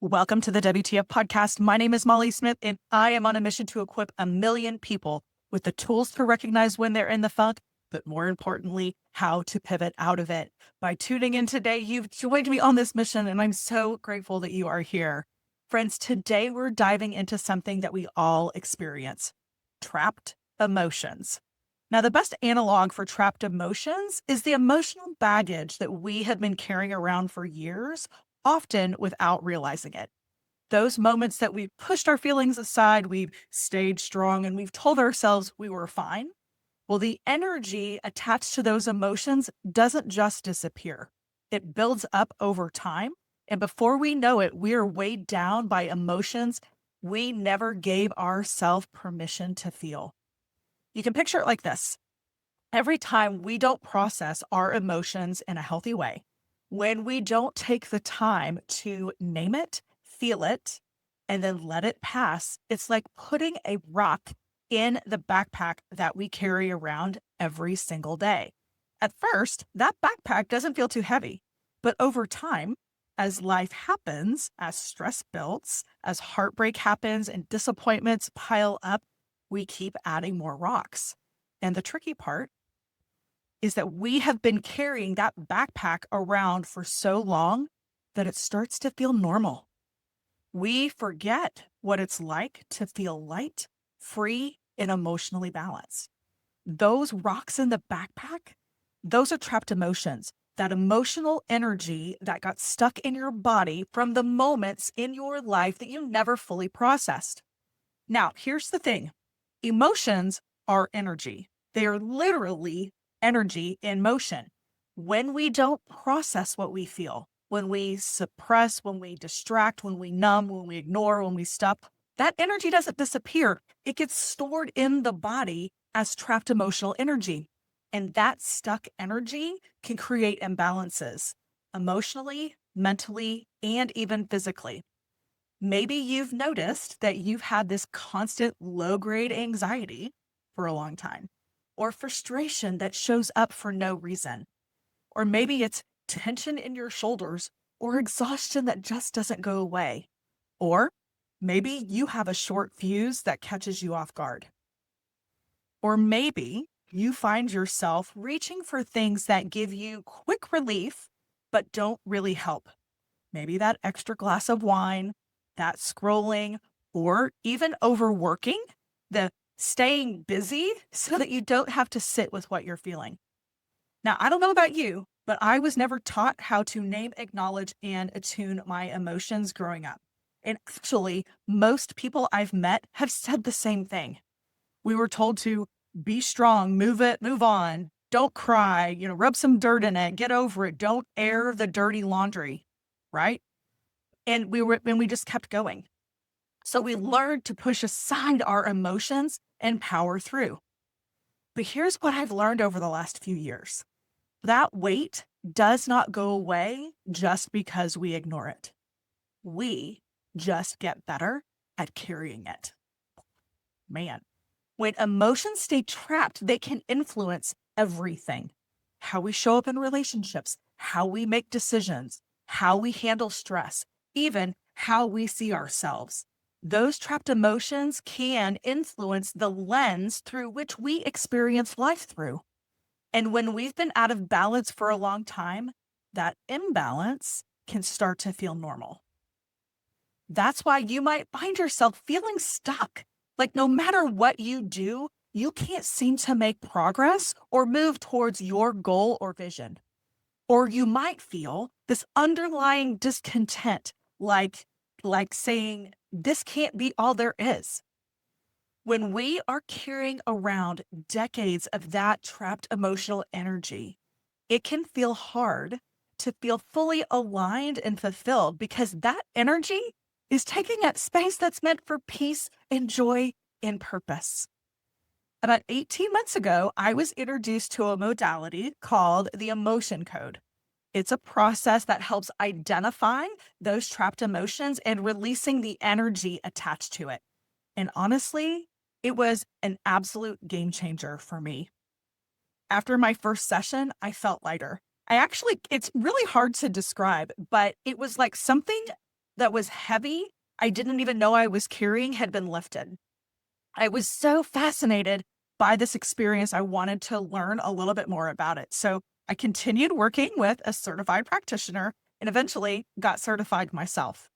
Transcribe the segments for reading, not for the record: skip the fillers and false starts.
Welcome to the WTF podcast. My name is Molly Smith, and I am on a mission to equip 1 million people with the tools to recognize when they're in the funk, but more importantly, how to pivot out of it. By tuning in today, you've joined me on this mission, and I'm so grateful that you are here. Friends, today we're diving into something that we all experience: trapped emotions. Now, the best analog for trapped emotions is the emotional baggage that we have been carrying around for years, often without realizing it. Those moments that we pushed our feelings aside, we've stayed strong, and we've told ourselves we were fine. Well, the energy attached to those emotions doesn't just disappear. It builds up over time. And before we know it, we're weighed down by emotions we never gave ourselves permission to feel. You can picture it like this. Every time we don't process our emotions in a healthy way, when we don't take the time to name it, feel it, and then let it pass, it's like putting a rock in the backpack that we carry around every single day. At first, that backpack doesn't feel too heavy, but over time, as life happens, as stress builds, as heartbreak happens and disappointments pile up, we keep adding more rocks. And the tricky part is that we have been carrying that backpack around for so long that it starts to feel normal. We forget what it's like to feel light, free, and emotionally balanced. Those rocks in the backpack, those are trapped emotions. That emotional energy that got stuck in your body from the moments in your life that you never fully processed. Now, here's the thing. Emotions are energy. They are literally energy in motion. When we don't process what we feel, when we suppress, when we distract, when we numb, when we ignore, when we stop, that energy doesn't disappear. It gets stored in the body as trapped emotional energy. And that stuck energy can create imbalances emotionally, mentally, and even physically. Maybe you've noticed that you've had this constant low-grade anxiety for a long time, or frustration that shows up for no reason. Or maybe it's tension in your shoulders or exhaustion that just doesn't go away. Or maybe you have a short fuse that catches you off guard. Or maybe you find yourself reaching for things that give you quick relief but don't really help. Maybe that extra glass of wine, that scrolling, or even overworking, the staying busy so that you don't have to sit with what you're feeling. Now, I don't know about you, but I was never taught how to name, acknowledge, and attune my emotions growing up. And actually, most people I've met have said the same thing. We were told to be strong, move it, move on, don't cry, rub some dirt in it, get over it, don't air the dirty laundry, right? And we just kept going. So we learned to push aside our emotions and power through. But here's what I've learned over the last few years. That weight does not go away just because we ignore it. We just get better at carrying it. Man, when emotions stay trapped, they can influence everything. How we show up in relationships, how we make decisions, how we handle stress, even how we see ourselves. Those trapped emotions can influence the lens through which we experience life through. And when we've been out of balance for a long time, that imbalance can start to feel normal. That's why you might find yourself feeling stuck. Like no matter what you do, you can't seem to make progress or move towards your goal or vision. Or you might feel this underlying discontent, like saying, this can't be all there is. When we are carrying around decades of that trapped emotional energy, it can feel hard to feel fully aligned and fulfilled because that energy is taking up space that's meant for peace and joy and purpose. About 18 months ago, I was introduced to a modality called the emotion code. It's a process that helps identify those trapped emotions and releasing the energy attached to it. And honestly, it was an absolute game changer for me. After my first session, I felt lighter. It's really hard to describe, but it was like something that was heavy, I didn't even know I was carrying, had been lifted. I was so fascinated by this experience. I wanted to learn a little bit more about it. So I continued working with a certified practitioner and eventually got certified myself.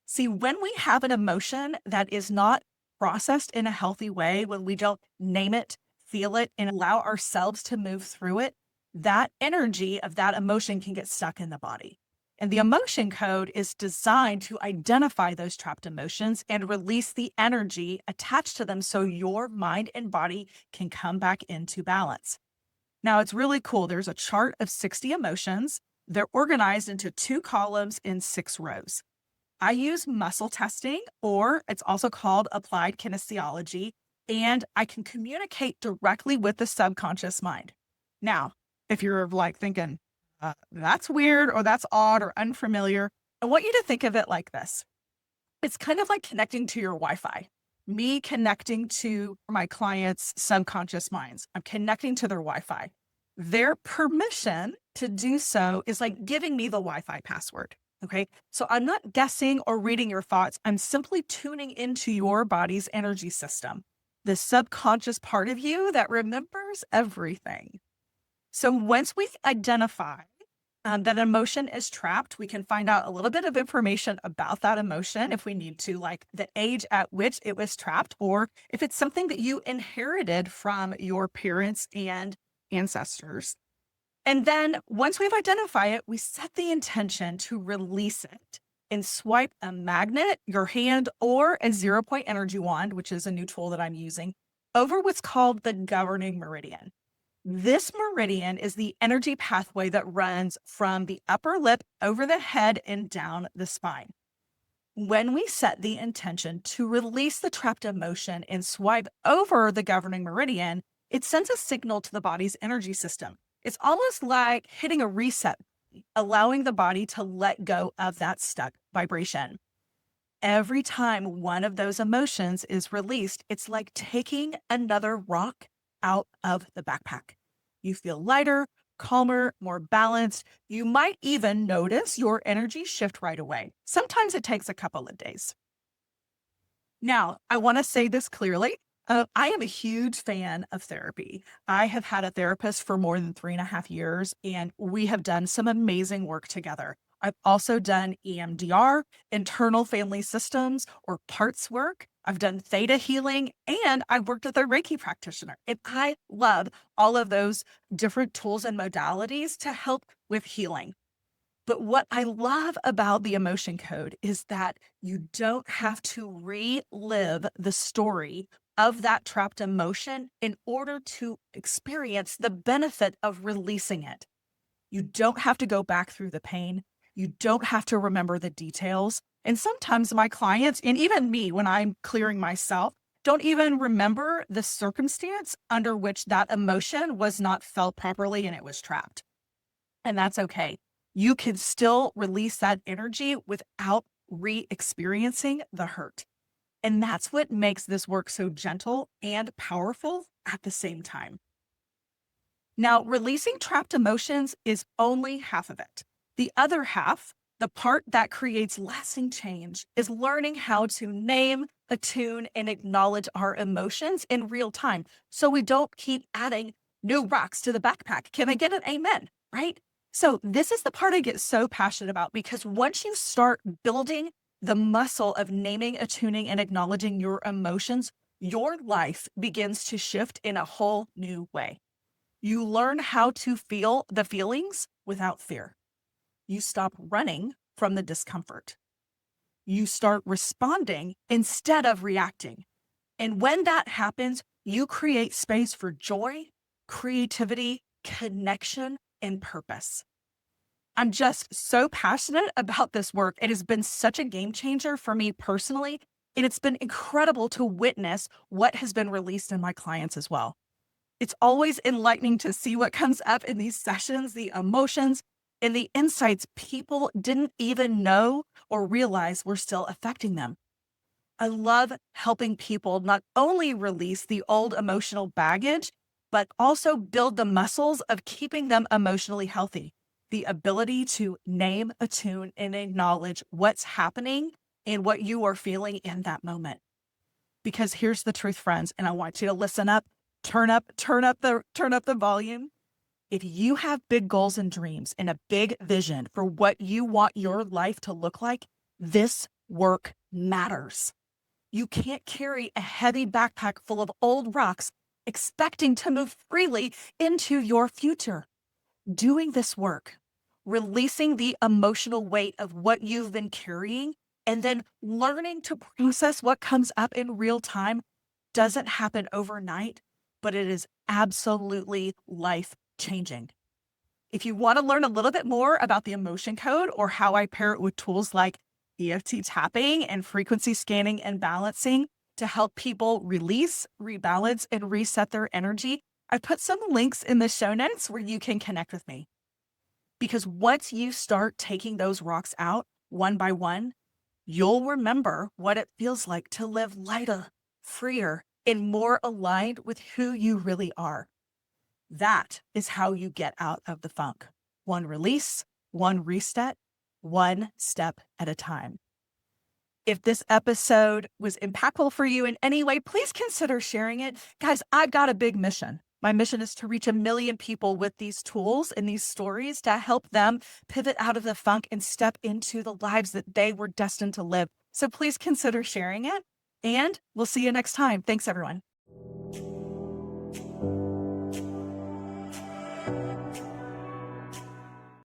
See, when we have an emotion that is not processed in a healthy way, when we don't name it, feel it, and allow ourselves to move through it, that energy of that emotion can get stuck in the body. And the emotion code is designed to identify those trapped emotions and release the energy attached to them so your mind and body can come back into balance. Now, it's really cool. There's a chart of 60 emotions. They're organized into 2 columns in 6 rows. I use muscle testing, or it's also called applied kinesiology, and I can communicate directly with the subconscious mind. Now, if you're like thinking, that's weird or that's odd or unfamiliar, I want you to think of it like this. It's kind of like connecting to your Wi Fi, me connecting to my clients' subconscious minds. I'm connecting to their Wi Fi. Their permission to do so is like giving me the Wi Fi password. Okay. So I'm not guessing or reading your thoughts. I'm simply tuning into your body's energy system, the subconscious part of you that remembers everything. So once we identify that emotion is trapped, we can find out a little bit of information about that emotion if we need to, like the age at which it was trapped, or if it's something that you inherited from your parents and ancestors. And then once we've identified it, we set the intention to release it and swipe a magnet, your hand, or a 0 point energy wand, which is a new tool that I'm using, over what's called the governing meridian. This meridian is the energy pathway that runs from the upper lip over the head and down the spine. When we set the intention to release the trapped emotion and swipe over the governing meridian, it sends a signal to the body's energy system. It's almost like hitting a reset, allowing the body to let go of that stuck vibration. Every time one of those emotions is released, it's like taking another rock out of the backpack. You feel lighter, calmer, more balanced. You might even notice your energy shift right away. Sometimes it takes a couple of days. Now, I want to say this clearly. I am a huge fan of therapy. I have had a therapist for more than 3.5 years, and we have done some amazing work together. I've also done EMDR, internal family systems, or parts work. I've done theta healing, and I've worked with a Reiki practitioner. And I love all of those different tools and modalities to help with healing. But what I love about the emotion code is that you don't have to relive the story of that trapped emotion in order to experience the benefit of releasing it. You don't have to go back through the pain. You don't have to remember the details. And sometimes my clients, and even me, when I'm clearing myself, don't even remember the circumstance under which that emotion was not felt properly and it was trapped. And that's okay. You can still release that energy without re experiencing the hurt. And that's what makes this work so gentle and powerful at the same time. Now, releasing trapped emotions is only half of it. The other half, the part that creates lasting change, is learning how to name, attune, and acknowledge our emotions in real time so we don't keep adding new rocks to the backpack. Can I get an amen? Right? So, this is the part I get so passionate about because once you start building the muscle of naming, attuning, and acknowledging your emotions, your life begins to shift in a whole new way. You learn how to feel the feelings without fear. You stop running from the discomfort. You start responding instead of reacting. And when that happens, you create space for joy, creativity, connection, and purpose. I'm just so passionate about this work. It has been such a game changer for me personally, and it's been incredible to witness what has been released in my clients as well. It's always enlightening to see what comes up in these sessions, the emotions and the insights people didn't even know or realize were still affecting them. I love helping people not only release the old emotional baggage, but also build the muscles of keeping them emotionally healthy. the ability to name, attune, and acknowledge what's happening and what you are feeling in that moment. Because here's the truth, friends, and I want you to listen up, turn up the volume. If you have big goals and dreams and a big vision for what you want your life to look like, this work matters. You can't carry a heavy backpack full of old rocks expecting to move freely into your future. Doing this work, releasing the emotional weight of what you've been carrying, and then learning to process what comes up in real time doesn't happen overnight, but it is absolutely life changing. If you want to learn a little bit more about the emotion code or how I pair it with tools like EFT tapping and frequency scanning and balancing to help people release, rebalance, and reset their energy, I put some links in the show notes where you can connect with me. Because once you start taking those rocks out one by one, you'll remember what it feels like to live lighter, freer, and more aligned with who you really are. That is how you get out of the funk. One release, one reset, one step at a time. If this episode was impactful for you in any way, please consider sharing it. Guys, I've got a big mission. My mission is to reach 1 million people with these tools and these stories to help them pivot out of the funk and step into the lives that they were destined to live. So please consider sharing it, and we'll see you next time. Thanks, everyone.